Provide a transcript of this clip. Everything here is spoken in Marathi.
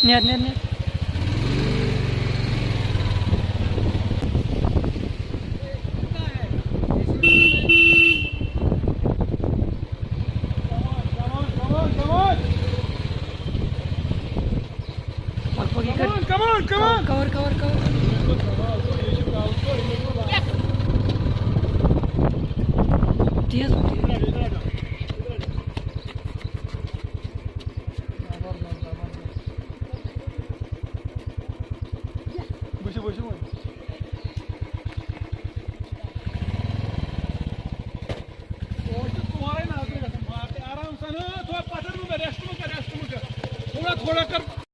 Net net net Come on, come on. Cover cover cover तेज आराम से थोड़ा पाचन में रेस्ट में कर थोड़ा थोड़ा कर